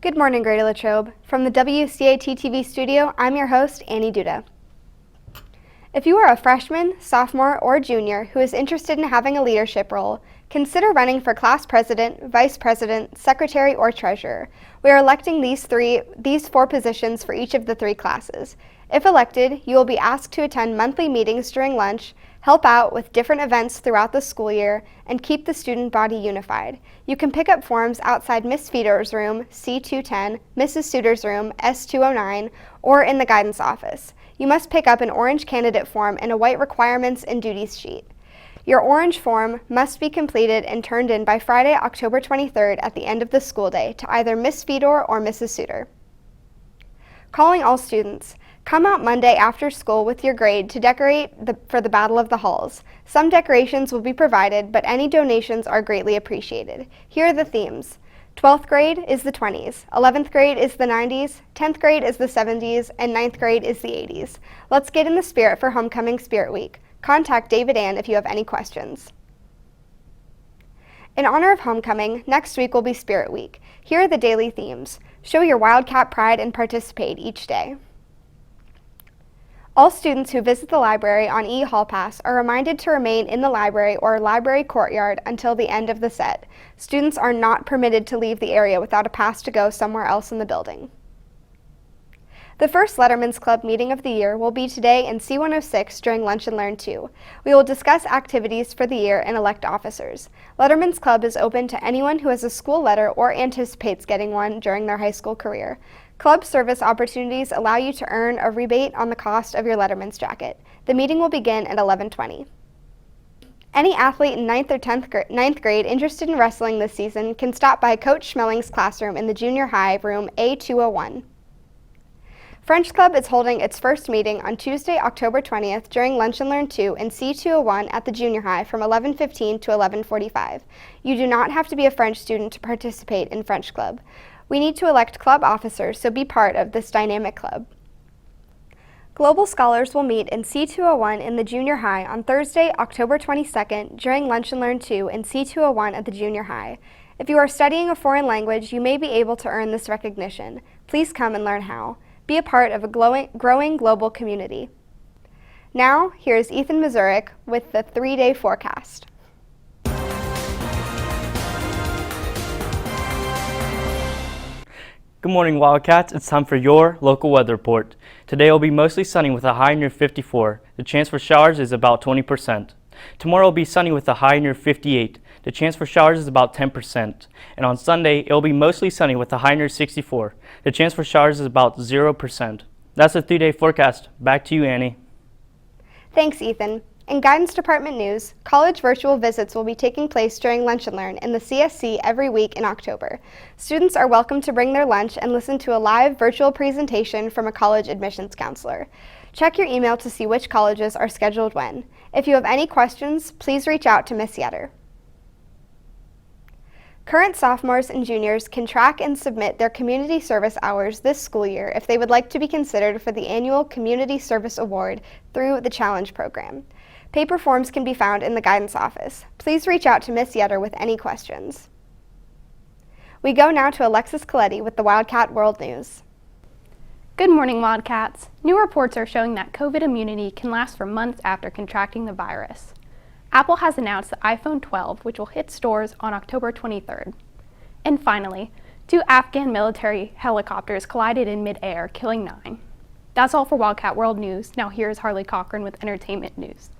Good morning, Greater Latrobe. From the WCAT TV studio, I'm your host, Annie Duda. If you are a freshman, sophomore, or junior who is interested in having a leadership role, consider running for class president, vice president, secretary, or treasurer. We are electing these four positions for each of the three classes. If elected, you will be asked to attend monthly meetings during lunch, help out with different events throughout the school year, and keep the student body unified. You can pick up forms outside Miss Fedor's room, C210, Mrs. Suter's room, S209, or in the guidance office. You must pick up an orange candidate form and a white requirements and duties sheet. Your orange form must be completed and turned in by Friday, October 23rd at the end of the school day to either Miss Fedor or Mrs. Suter. Calling all students. Come out Monday after school with your grade to decorate for the Battle of the Halls. Some decorations will be provided, but any donations are greatly appreciated. Here are the themes. 12th grade is the 20s, 11th grade is the 90s, 10th grade is the 70s, and 9th grade is the 80s. Let's get in the spirit for Homecoming Spirit Week. Contact David Ann if you have any questions. In honor of homecoming, next week will be Spirit Week. Here are the daily themes. Show your Wildcat pride and participate each day. All students who visit the library on e-Hall Pass are reminded to remain in the library or library courtyard until the end of the set. Students are not permitted to leave the area without a pass to go somewhere else in the building. The first Letterman's Club meeting of the year will be today in C106 during Lunch and Learn 2. We will discuss activities for the year and elect officers. Letterman's Club is open to anyone who has a school letter or anticipates getting one during their high school career. Club service opportunities allow you to earn a rebate on the cost of your Letterman's jacket. The meeting will begin at 11:20. Any athlete in 9th or 9th grade interested in wrestling this season can stop by Coach Schmelling's classroom in the junior high room A201. French Club is holding its first meeting on Tuesday, October 20th during Lunch and Learn 2 in C201 at the junior high from 11:15 to 11:45. You do not have to be a French student to participate in French Club. We need to elect club officers, so be part of this dynamic club. Global Scholars will meet in C201 in the junior high on Thursday, October 22nd during Lunch and Learn 2 in C201 at the junior high. If you are studying a foreign language, you may be able to earn this recognition. Please come and learn how. Be a part of a growing global community. Now, here's Ethan Mazurik with the 3-day forecast. Good morning, Wildcats. It's time for your local weather report. Today will be mostly sunny with a high near 54. The chance for showers is about 20%. Tomorrow will be sunny with a high near 58. The chance for showers is about 10%. And on Sunday, it will be mostly sunny with a high near 64. The chance for showers is about 0%. That's the 3-day forecast. Back to you, Annie. Thanks, Ethan. In Guidance Department news, college virtual visits will be taking place during Lunch and Learn in the CSC every week in October. Students are welcome to bring their lunch and listen to a live virtual presentation from a college admissions counselor. Check your email to see which colleges are scheduled when. If you have any questions, please reach out to Ms. Yetter. Current sophomores and juniors can track and submit their community service hours this school year if they would like to be considered for the annual Community Service Award through the Challenge program. Paper forms can be found in the guidance office. Please reach out to Ms. Yetter with any questions. We go now to Alexis Coletti with the Wildcat World News. Good morning, Wildcats. New reports are showing that COVID immunity can last for months after contracting the virus. Apple has announced the iPhone 12, which will hit stores on October 23rd. And finally, 2 Afghan military helicopters collided in mid-air, killing 9. That's all for Wildcat World News. Now here's Harley Cochran with entertainment news.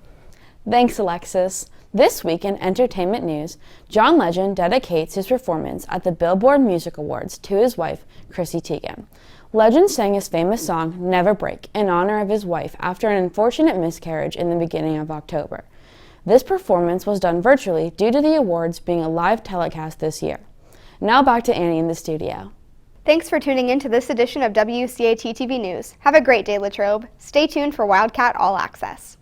Thanks, Alexis. This week in entertainment news, John Legend dedicates his performance at the Billboard Music Awards to his wife, Chrissy Teigen. Legend sang his famous song, Never Break, in honor of his wife after an unfortunate miscarriage in the beginning of October. This performance was done virtually due to the awards being a live telecast this year. Now back to Annie in the studio. Thanks for tuning in to this edition of WCAT TV News. Have a great day, Latrobe. Stay tuned for Wildcat All Access.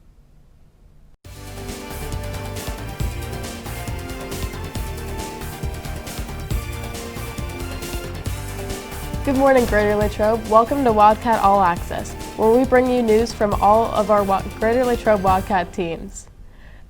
Good morning, Greater Latrobe. Welcome to Wildcat All Access, where we bring you news from all of our Greater Latrobe Wildcat teams.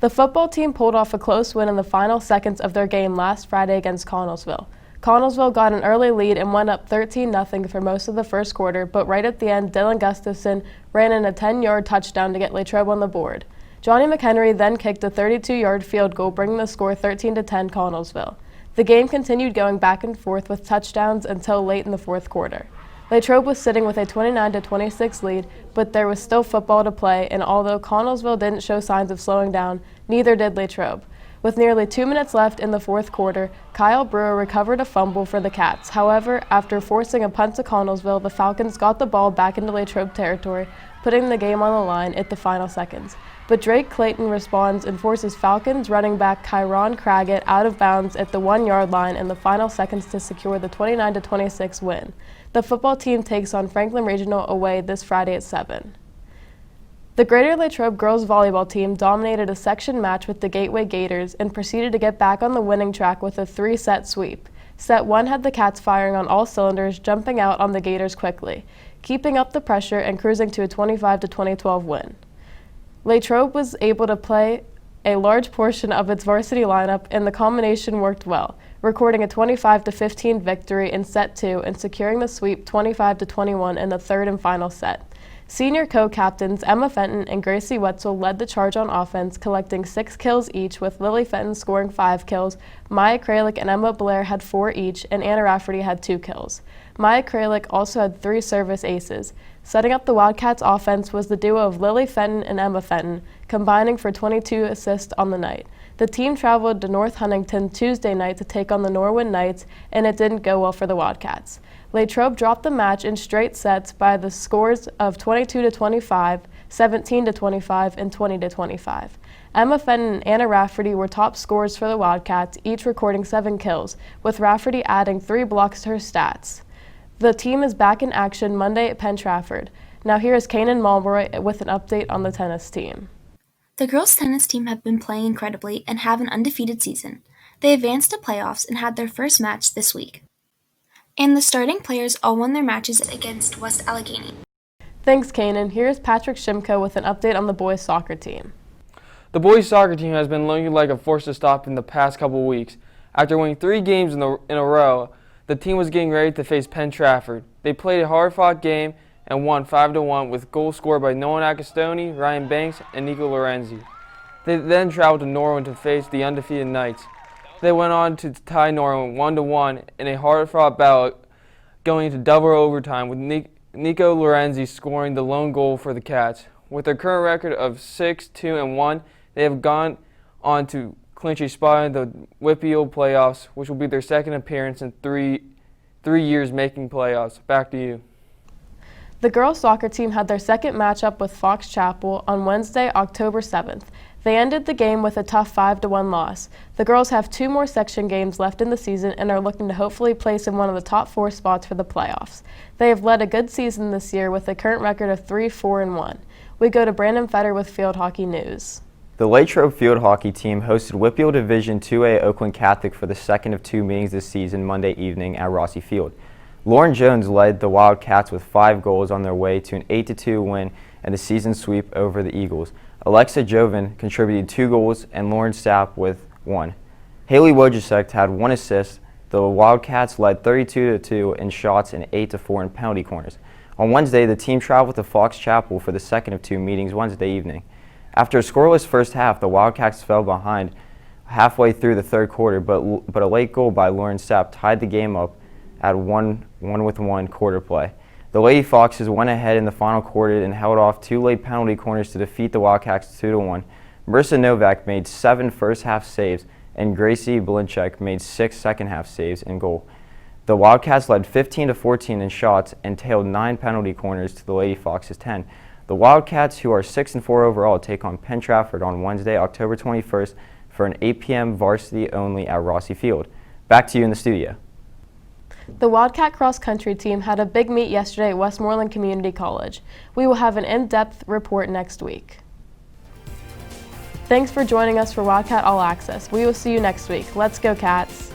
The football team pulled off a close win in the final seconds of their game last Friday against Connellsville. Connellsville got an early lead and went up 13-0 for most of the first quarter, but right at the end, Dylan Gustafson ran in a 10-yard touchdown to get Latrobe on the board. Johnny McHenry then kicked a 32-yard field goal, bringing the score 13-10 Connellsville. The game continued going back and forth with touchdowns until late in the fourth quarter. Latrobe was sitting with a 29-26 lead, but there was still football to play, and although Connellsville didn't show signs of slowing down, neither did Latrobe. With nearly 2 minutes left in the fourth quarter, Kyle Brewer recovered a fumble for the Cats. However, after forcing a punt to Connellsville, the Falcons got the ball back into Latrobe territory, putting the game on the line at the final seconds. But Drake Clayton responds and forces Falcons running back Kyron Craggett out of bounds at the 1-yard line in the final seconds to secure the 29-26 win. The football team takes on Franklin Regional away this Friday at 7. The Greater Latrobe girls volleyball team dominated a section match with the Gateway Gators and proceeded to get back on the winning track with a 3-set sweep. Set 1 had the Cats firing on all cylinders, jumping out on the Gators quickly, keeping up the pressure and cruising to a 25-12 win. Latrobe was able to play a large portion of its varsity lineup, and the combination worked well, recording a 25-15 victory in set 2 and securing the sweep 25-21 in the third and final set. Senior co-captains Emma Fenton and Gracie Wetzel led the charge on offense, collecting 6 kills each, with Lily Fenton scoring 5 kills. Maya Kralik and Emma Blair had 4 each, and Anna Rafferty had 2 kills. Maya Kralik also had 3 service aces. Setting up the Wildcats' offense was the duo of Lily Fenton and Emma Fenton, combining for 22 assists on the night. The team traveled to North Huntington Tuesday night to take on the Norwin Knights, and it didn't go well for the Wildcats. Latrobe dropped the match in straight sets by the scores of 22-25, 17-25, and 20-25. Emma Fenton and Anna Rafferty were top scorers for the Wildcats, each recording 7 kills, with Rafferty adding 3 blocks to her stats. The team is back in action Monday at Penn Trafford. Now here is Kanan Mulroy with an update on the tennis team. The girls' tennis team have been playing incredibly and have an undefeated season. They advanced to playoffs and had their first match this week. And the starting players all won their matches against West Allegheny. Thanks, Kanan. Here's Patrick Shimko with an update on the boys' soccer team. The boys' soccer team has been looking like a force to stop in the past couple of weeks. After winning 3 games in a row, the team was getting ready to face Penn Trafford. They played a hard-fought game and won 5-1 with goals scored by Nolan Acastoni, Ryan Banks, and Nico Lorenzi. They then traveled to Norwin to face the undefeated Knights. They went on to tie Norwin 1-1 in a hard-fought battle going into double overtime, with Nico Lorenzi scoring the lone goal for the Cats. With their current record of 6-2-1, they have gone on to clinch a spot in the WPIAL playoffs, which will be their second appearance in three years making playoffs. Back to you. The girls' soccer team had their second matchup with Fox Chapel on Wednesday, October 7th. They ended the game with a tough 5-1 loss. The girls have 2 more section games left in the season and are looking to hopefully place in one of the top 4 spots for the playoffs. They have led a good season this year with a current record of 3-4-1. We go to Brandon Fetter with Field Hockey News. The Latrobe field hockey team hosted WPIAL Division IIA Oakland Catholic for the second of 2 meetings this season Monday evening at Rossi Field. Lauren Jones led the Wildcats with 5 goals on their way to an 8-2 win and a season sweep over the Eagles. Alexa Joven contributed 2 goals and Lauren Sapp with 1. Haley Wojciech had 1 assist. The Wildcats led 32-2 in shots and 8-4 in penalty corners. On Wednesday, the team traveled to Fox Chapel for the second of 2 meetings Wednesday evening. After a scoreless first half, the Wildcats fell behind halfway through the third quarter, but a late goal by Lauren Sapp tied the game up at 1-1 quarter play. The Lady Foxes went ahead in the final quarter and held off 2 late penalty corners to defeat the Wildcats 2-1. Marissa Novak made 7 first-half saves, and Gracie Blinchek made 6 second-half saves in goal. The Wildcats led 15-14 in shots and tailed 9 penalty corners to the Lady Foxes 10. The Wildcats, who are 6-4 overall, take on Penn Trafford on Wednesday, October 21st for an 8 p.m. varsity only at Rossi Field. Back to you in the studio. The Wildcat cross-country team had a big meet yesterday at Westmoreland Community College. We will have an in-depth report next week. Thanks for joining us for Wildcat All Access. We will see you next week. Let's go, Cats!